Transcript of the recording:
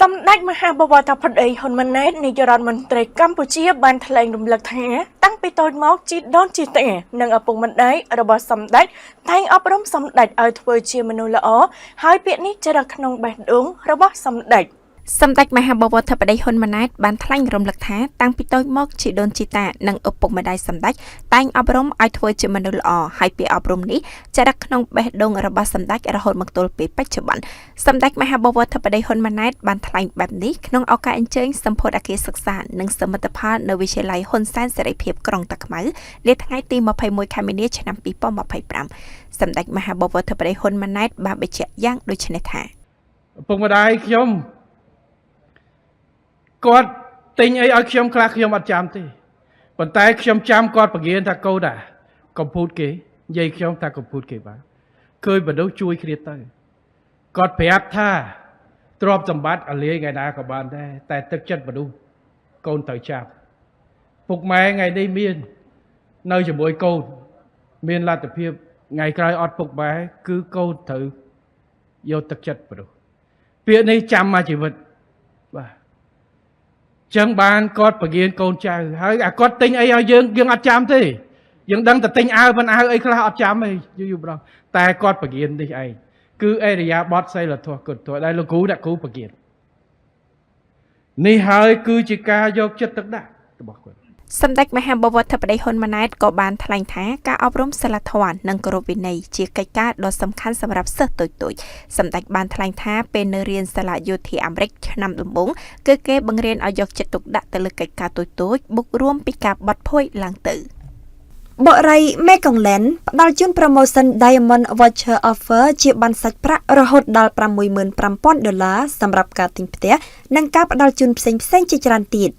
សម្ដេចមហាបវរធិបតីហ៊ុនម៉ាណែតនាយករដ្ឋមន្ត្រីកម្ពុជាបានថ្លែងរំលឹកថាតាំងពីតូចមកជីដូនជីតានិងឪពុកម្ដាយរបស់សម្ដេចតែងអប់រំសម្ដេចឲ្យធ្វើជាមនុស្សល្អហើយពាក្យនេះចរិតក្នុងបេះដូងរបស់សម្ដេចសម្ដេចមហាបវរធិបតីហ៊ុនម៉ាណែតបានថ្លែងរំលឹកថាតាំងពីតូចមកជីដូនជីតានិងឪពុកម្ដាយសម្ដេចតែងអប់រំឲ្យធ្វើជាមនុស្សល្អហើយពាក្យអប់រំនេះចរិតក្នុងបេះដូងរបស់សម្ដេចរហូតមកទល់ពេលបច្ចុប្បន្នសម្ដេចមហាបវរធិបតីហ៊ុនម៉ាណែតបានថ្លែងបែបនេះក្នុងឱកាសអញ្ជើញសម្ពោធអគារសិក្សានិងសមិទ្ធផលនៅវិទ្យាល័យហ៊ុនសែនសេរីភាពក្រុងតាខ្មៅនាថ្ងៃទី21ខែមីនាឆ្នាំ2025សម្ដេចមហាបវរធិបតីហ៊ុនម៉ាណែតបានបញ្ជាក់យ៉ាងដូចនេះថាឪពុកម្ដាយខ្ញុំគាត់ទិញអីឲ្យខ្ញុំខ្លះខ្ញុំអត់ចាំទេប៉ុន្តែខ្ញុំចាំគាត់បង្រៀនថាកូនតាកំពូតគេនិយាយខ្ញុំថាកំពូតគេបាទឃើញមនុស្សជួយគ្នាទៅគាត់ប្រាប់ថាទ្រព្យសម្បត្តិអលាយថ្ងៃណាក៏បានដែរតែទឹកចិត្តមនុស្សកូនត្រូវចាប់ពុកម៉ែថ្ងៃនេះមាននៅជាមួយកូនមានលទ្ធភាពថ្ងៃក្រោយអត់ពុកម៉ែគឺកូនត្រូវយកទឹកចិត្តមនុស្សពាក្យនេះចាំមកជីវិតបាទចឹងបានគាត់បង្រៀនកូនចៅហើយអាគាត់ទិញអីឲ្យយើងអត់ចាំទេយើងដឹងតែទិញអាវមិនអាវអីខ្លះអត់ចាំទេយូរប្រងតែគាត់បង្រៀននេះឯងគឺអេរិយាបថសីលធម៌គុណធម៌ដែលលោកគ្រូអ្នកគ្រូបង្រៀននេះហើយគឺជាការយកចិត្តទុកដាក់របស់គាត់សម្ដេចមហាបវរធិបតីហ៊ុនម៉ាណែតក៏បានថ្លែងថាការអប់រំសីលធម៌និងគោរពវិន័យជាកិច្ចការដ៏សំខាន់សម្រាប់សិស្សតូចៗសម្ដេចបានថ្លែងថាពេលនៅរៀនសាលាយោធាអាមេរិកឆ្នាំដំបូងគឺគេបង្រៀនឲ្យយកចិត្តទុកដាក់ទៅលើកិច្ចការតូចៗបុករួមពីការបត់ភួយឡើងទៅបរិយ Megaland ផ្ដល់ជូន Promotion Diamond Voucher Offer ជាបណ្ណសាច់ប្រាក់រហូតដល់$65,000 សម្រាប់ការទិញផ្ទះនិងការផ្ដល់ជូនផ្សេងៗជាច្រើនទៀត